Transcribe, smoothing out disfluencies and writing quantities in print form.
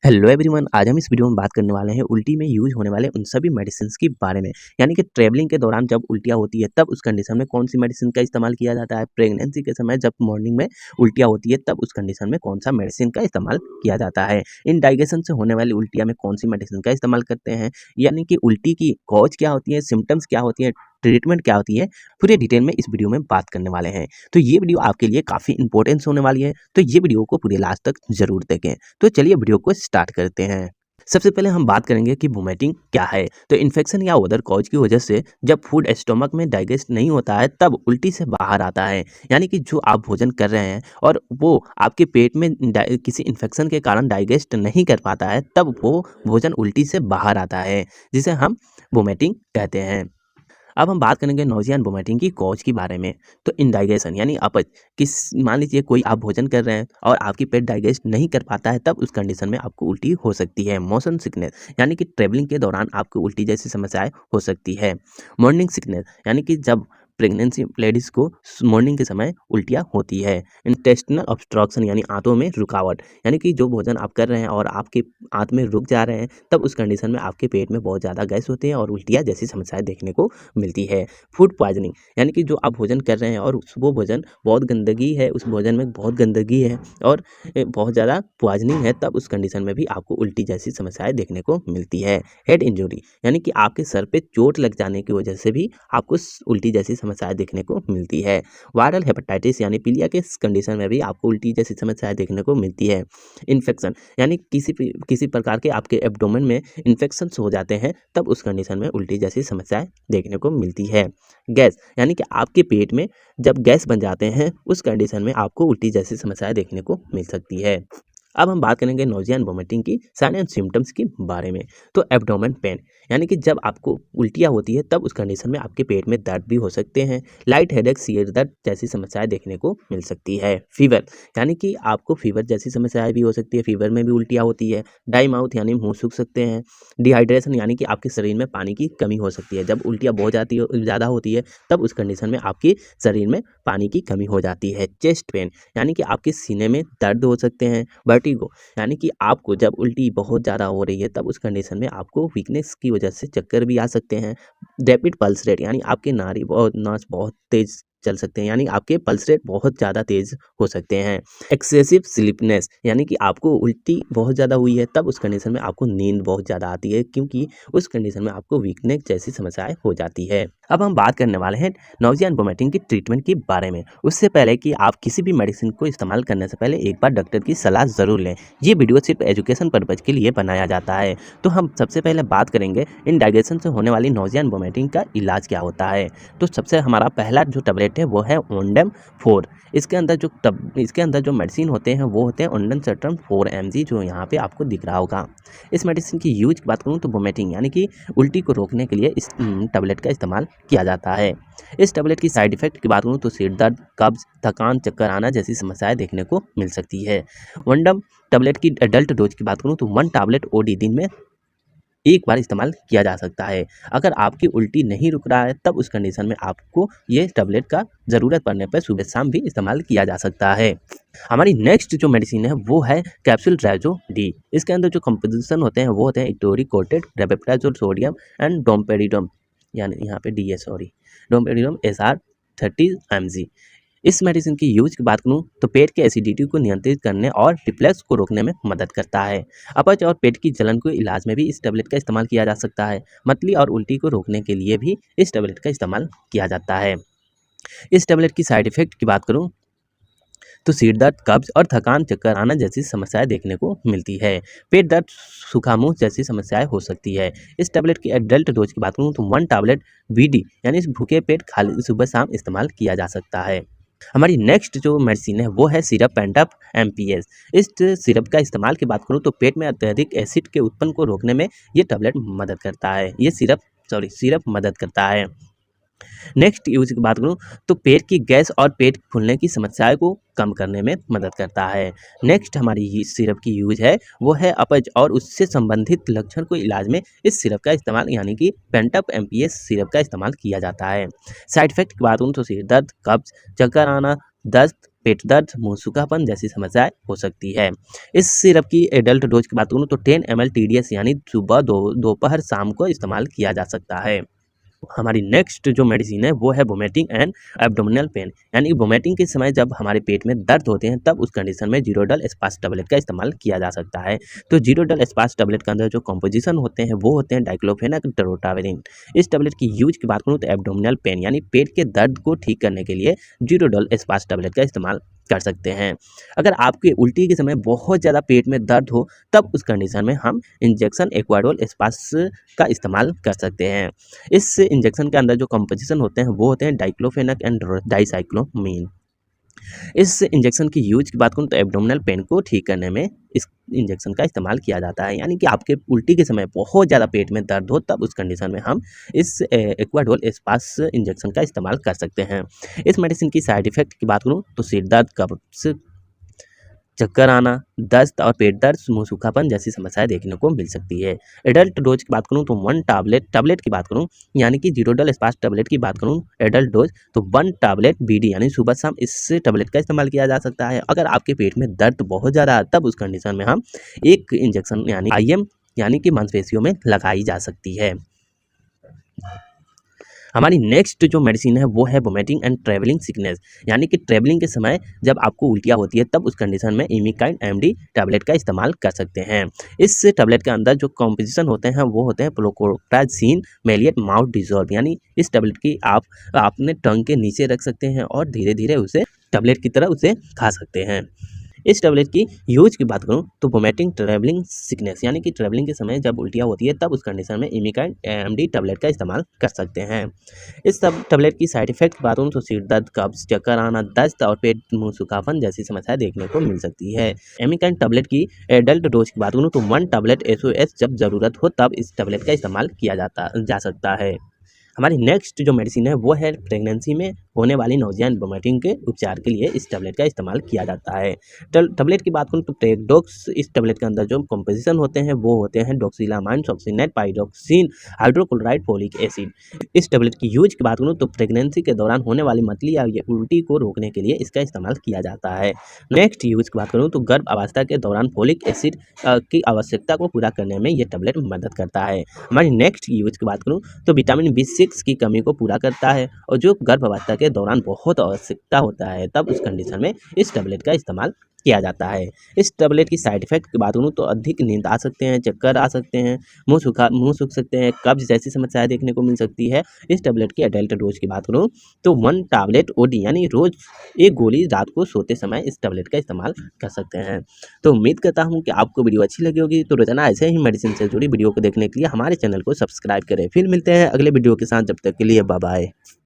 Hello everyone, आज हम इस वीडियो में बात करने वाले हैं उल्टी में यूज होने वाले उन सभी मेडिसिन के बारे में। यानी कि ट्रैवलिंग के दौरान जब उल्टियाँ होती है तब उस कंडीशन में कौन सी मेडिसिन का इस्तेमाल किया जाता है, प्रेगनेंसी के समय जब मॉर्निंग में उल्टियाँ होती है तब उस कंडीशन में कौन सा मेडिसिन का इस्तेमाल किया जाता है, इंडाइजेशन से होने वाली उल्टियाँ में कौन सी मेडिसिन का इस्तेमाल करते हैं, यानी कि उल्टी की कॉज क्या होती है, सिम्टम्स क्या होती है, ट्रीटमेंट क्या होती है, पूरे डिटेल में इस वीडियो में बात करने वाले हैं। तो ये वीडियो आपके लिए काफ़ी इंपॉर्टेंस होने वाली है, तो ये वीडियो को पूरे लास्ट तक जरूर देखें। तो चलिए वीडियो को स्टार्ट करते हैं। सबसे पहले हम बात करेंगे कि वोमिटिंग क्या है। तो इन्फेक्शन या अदर कॉज की वजह से जब फूड स्टमक में डाइजेस्ट नहीं होता है तब उल्टी से बाहर आता है। यानी कि जो आप भोजन कर रहे हैं और वो आपके पेट में किसी इन्फेक्शन के कारण डाइजेस्ट नहीं कर पाता है तब वो भोजन उल्टी से बाहर आता है, जिसे हम वोमिटिंग कहते हैं। अब हम बात करेंगे नोजिया एंड वोमिटिंग की कॉज के बारे में। तो इंडाइजेशन यानी अपच, किस मान लीजिए कोई आप भोजन कर रहे हैं और आपकी पेट डाइजेस्ट नहीं कर पाता है तब उस कंडीशन में आपको उल्टी हो सकती है। मोशन सिकनेस यानी कि ट्रेवलिंग के दौरान आपको उल्टी जैसी समस्याएं हो सकती है। मॉर्निंग सिकनेस यानी कि जब प्रेगनेंसी लेडीज को मॉर्निंग के समय उल्टियाँ होती है। इंटेस्टिनल ऑब्स्ट्रक्शन यानी आंतों में रुकावट, यानी कि जो भोजन आप कर रहे हैं और आपके आंत में रुक जा रहे हैं तब उस कंडीशन में आपके पेट में बहुत ज़्यादा गैस होती है और उल्टियाँ जैसी समस्याएं देखने को मिलती है। फूड पॉइजनिंग यानी कि जो आप भोजन कर रहे हैं और वो भोजन बहुत गंदगी है, उस भोजन में बहुत गंदगी है और बहुत ज़्यादा पॉइजनिंग है तब उस कंडीशन में भी आपको उल्टी जैसी समस्याएं देखने को मिलती है। हेड इंजरी यानी कि आपके सर पे चोट लग जाने की वजह से भी आपको उल्टी जैसी समस्याएं देखने को मिलती है। वायरल हेपेटाइटिस यानी पीलिया के कंडीशन में भी आपको उल्टी जैसी समस्याएं देखने को मिलती है। इन्फेक्शन यानी किसी प्रकार के आपके एब्डोमेन में इन्फेक्शन हो जाते हैं तब उस कंडीशन में उल्टी जैसी समस्याएं देखने को मिलती है। गैस यानी कि आपके पेट में जब गैस बन जाते हैं उस कंडीशन में आपको उल्टी जैसी समस्याएं देखने को मिल सकती है। अब हम बात करेंगे नोजिया एंड वोमिटिंग की साइन एंड सिम्टम्स के बारे में। तो एब्डोमेन पेन यानी कि जब आपको उल्टियाँ होती है तब उस कंडीशन में आपके पेट में दर्द भी हो सकते हैं। लाइट हेडेक, सिर दर्द जैसी समस्याएं देखने को मिल सकती है। फीवर यानी कि आपको फीवर जैसी समस्याएं भी हो सकती है, फीवर में भी उल्टियाँ होती है। ड्राई माउथ यानी मुंह सूख सकते हैं। डिहाइड्रेशन यानी कि आपके शरीर में पानी की कमी हो सकती है। जब उल्टियाँ बहुत ज़्यादा होती है तब उस कंडीशन में आपके शरीर में पानी की कमी हो जाती है। चेस्ट पेन यानी कि आपके सीने में दर्द हो सकते हैं। वर्टिगो यानी कि आपको जब उल्टी बहुत ज़्यादा हो रही है तब उस कंडीशन में आपको वीकनेस की वजह से चक्कर भी आ सकते हैं। रैपिड पल्स रेट यानी आपके नास बहुत तेज चल सकते हैं, यानी आपके पल्स रेट बहुत ज़्यादा तेज हो सकते हैं। एक्सेसिव स्लीपनेस यानी कि आपको उल्टी बहुत ज़्यादा हुई है तब उस कंडीशन में आपको नींद बहुत ज़्यादा आती है, क्योंकि उस कंडीशन में आपको वीकनेस जैसी समस्याएं हो जाती है। अब हम बात करने वाले हैं नोजिया एंड वोमिटिंग की ट्रीटमेंट के बारे में। उससे पहले कि आप किसी भी मेडिसिन को इस्तेमाल करने से पहले एक बार डॉक्टर की सलाह ज़रूर लें। ये वीडियो सिर्फ एजुकेशन पर्पज़ के लिए बनाया जाता है। तो हम सबसे पहले बात करेंगे इंडाइजेशन से होने वाली नोजिया एंड वोमिटिंग का इलाज क्या होता है। तो सबसे हमारा पहला जो टैबलेट है वो है ओंडेम 4। इसके अंदर जो मेडिसिन होते हैं वो होते हैं ओंडेम सल्ट्रम 4 mg, जो यहाँ पे आपको दिख रहा होगा। इस मेडिसिन की यूज की बात करूँ तो वोमिटिंग यानी कि उल्टी को रोकने के लिए इस टैबलेट का इस्तेमाल किया जाता है। इस टैबलेट की साइड इफेक्ट की बात करूँ तो सिर दर्द, कब्ज, थकान, चक्कर आना जैसी समस्याएं देखने को मिल सकती है। वनडम टैबलेट की एडल्ट डोज की बात करूँ तो 1 टैबलेट ओडी दिन में एक बार इस्तेमाल किया जा सकता है। अगर आपकी उल्टी नहीं रुक रहा है तब उस कंडीशन में आपको ये टैबलेट का ज़रूरत पड़ने पर सुबह शाम भी इस्तेमाल किया जा सकता है। हमारी नेक्स्ट जो मेडिसिन है वो है कैप्सूल ट्राइजो डी। इसके अंदर जो कंपोजिशन होते हैं वो होते हैं इक्टोरी कोटेड रेपेप्टाजोल सोडियम एंड डोम्पेरिडम, यानी यहाँ पे डी है, सॉरी, डोम्पेरिडम SR 30 mg। इस मेडिसिन की यूज की बात करूँ तो पेट के एसिडिटी को नियंत्रित करने और रिफ्लक्स को रोकने में मदद करता है। अपच और पेट की जलन को इलाज में भी इस टैबलेट का इस्तेमाल किया जा सकता है। मतली और उल्टी को रोकने के लिए भी इस टैबलेट का इस्तेमाल किया जाता है। इस टैबलेट की साइड इफेक्ट की बात करूँ तो सिर दर्द, कब्ज और थकान, चक्कर आना जैसी समस्याएं देखने को मिलती है। पेट दर्द, सूखा मुंह जैसी समस्याएं हो सकती है। इस टैबलेट की एडल्ट डोज की बात करूँ तो 1 टैबलेट BD यानी इस भूखे पेट खाली सुबह शाम इस्तेमाल किया जा सकता है। हमारी नेक्स्ट जो मेडिसिन है वो है सिरप पेंटअप MPS। इस सिरप का इस्तेमाल की बात करूँ तो पेट में अत्यधिक एसिड के उत्पन्न को रोकने में ये टैबलेट मदद करता है, ये सिरप मदद करता है। नेक्स्ट यूज की बात करूँ तो पेट की गैस और पेट फूलने की समस्याएं को कम करने में मदद करता है। नेक्स्ट हमारी ये सिरप की यूज है वो है अपच और उससे संबंधित लक्षण को इलाज में इस सिरप का इस्तेमाल यानी कि पेंटअप MPS सिरप का इस्तेमाल किया जाता है। साइड इफेक्ट की बात करूँ तो सिर दर्द, कब्ज, चक्कर आना, दस्त, पेट दर्द, मुंह सूखापन जैसी समस्याएं हो सकती है। इस सिरप की एडल्ट डोज की बात करूँ तो 10 ml TDS यानी सुबह, दोपहर, शाम को इस्तेमाल किया जा सकता है। हमारी नेक्स्ट जो मेडिसिन है वो है वोमिटिंग एंड एब्डोमिनल पेन, यानी वोमिटिंग के समय जब हमारे पेट में दर्द होते हैं तब उस कंडीशन में जीरोडल स्पास टैबलेट का इस्तेमाल किया जा सकता है। तो जीरोडल स्पास टैबलेट के अंदर जो कॉम्पोजिशन होते हैं वो होते हैं डाइक्लोफेनाक, ड्रोटावेरिन। इस टैबलेट की यूज की बात करूँ तो एब्डोमिनल पेन यानी पेट के दर्द को ठीक करने के लिए जीरोडल स्पास टैबलेट का इस्तेमाल कर सकते हैं। अगर आपके उल्टी के समय बहुत ज़्यादा पेट में दर्द हो तब उस कंडीशन में हम इंजेक्शन एक्वाडोल स्पास का इस्तेमाल कर सकते हैं। इस इंजेक्शन के अंदर जो कंपोजिशन होते हैं वो होते हैं डाइक्लोफेनाक एंड डाइसाइक्लोमीन। इस इंजेक्शन की यूज की बात करूँ तो एब्डोमिनल पेन को ठीक करने में इस इंजेक्शन का इस्तेमाल किया जाता है, यानी कि आपके उल्टी के समय बहुत ज़्यादा पेट में दर्द हो तब उस कंडीशन में हम इस एक्वाडोल स्पास इंजेक्शन का इस्तेमाल कर सकते हैं। इस मेडिसिन की साइड इफेक्ट की बात करूँ तो सिर दर्द, कब्ज, चक्कर आना, दस्त और पेट दर्द, मुंह सूखापन जैसी समस्याएं देखने को मिल सकती है। एडल्ट डोज की बात करूं तो 1 टैबलेट की बात करूं यानी कि जीरोडल स्पास टैबलेट की बात करूं एडल्ट डोज तो 1 टैबलेट BD यानी सुबह शाम इस टैबलेट का इस्तेमाल किया जा सकता है। अगर आपके पेट में दर्द बहुत ज़्यादा है तब उस कंडीशन में हम एक इंजेक्शन यानी IM यानी कि मांसपेशियों में लगाई जा सकती है। हमारी नेक्स्ट जो मेडिसिन है वो है वोमिटिंग एंड ट्रैवलिंग सिकनेस, यानी कि ट्रैवलिंग के समय जब आपको उल्टियाँ होती है तब उस कंडीशन में इमिकाइंड MD टैबलेट का इस्तेमाल कर सकते हैं। इस टैबलेट के अंदर जो कॉम्पोजिशन होते हैं वो होते हैं प्रोकोप्राजीन मेलिएट माउथ डिजॉल्व, यानी इस टैबलेट की आप अपने टंग के नीचे रख सकते हैं और धीरे धीरे उसे टैबलेट की तरह उसे खा सकते हैं। इस टैबलेट की यूज की बात करूं तो वोमिटिंग ट्रैवलिंग सिकनेस यानी कि ट्रैवलिंग के समय जब उल्टियाँ होती है तब उस कंडीशन में इमिकाइंड MD टैबलेट का इस्तेमाल कर सकते हैं। इस सब टैबलेट की साइड इफेक्ट की बात करूं तो सिर दर्द, कब्ज, चक्कर आना, दस्त और पेट मुंह सूखापन जैसी समस्याएं देखने को मिल सकती है। एमिकाइंड टैबलेट की एडल्ट डोज की बात करूं तो 1 टैबलेट SOS जब जरूरत हो तब इस टैबलेट का इस्तेमाल किया जा सकता है। हमारी नेक्स्ट जो मेडिसिन है वो है प्रेगनेंसी में होने वाली नोजिया एंड वोमिटिंग के उपचार के लिए इस टैबलेट का इस्तेमाल किया जाता है। टैबलेट की बात करूँ तो प्रेगडॉक्स, इस टैबलेट के अंदर जो कंपोजिशन होते हैं वो होते हैं doxylamine, succinate, pyridoxine, hydrochloride, folic acid. इस टैबलेट की यूज की बात करूँ तो प्रेगनेंसी के दौरान होने वाली मतली या उल्टी को रोकने के लिए इसका इस्तेमाल किया जाता है। नेक्स्ट यूज की बात करूँ तो गर्भ अवस्था के दौरान फोलिक एसिड की आवश्यकता को पूरा करने में ये टैबलेट मदद करता है। हमारी नेक्स्ट यूज की बात करूँ तो विटामिन B6 की कमी को पूरा करता है और जो गर्भावस्था के दौरान बहुत आवश्यकता होता है तब उस कंडीशन में इस टैबलेट का इस्तेमाल किया जाता है। इस टैबलेट की साइड इफेक्ट की बात करूँ तो अधिक नींद आ सकते हैं, चक्कर आ सकते हैं, मुंह सूख सकते हैं, कब्ज जैसी समस्याएं देखने को मिल सकती है। इस टैबलेट की एडल्ट डोज की बात करूँ तो 1 टैबलेट OD यानी रोज एक गोली रात को सोते समय इस टैबलेट का इस्तेमाल कर सकते हैं। तो उम्मीद करता हूँ कि आपको वीडियो अच्छी लगी होगी। तो रोजाना ऐसे ही मेडिसिन से जुड़ी वीडियो को देखने के लिए हमारे चैनल को सब्सक्राइब करें। फिर मिलते हैं अगले वीडियो के साथ, जब तक के लिए बाय बाय।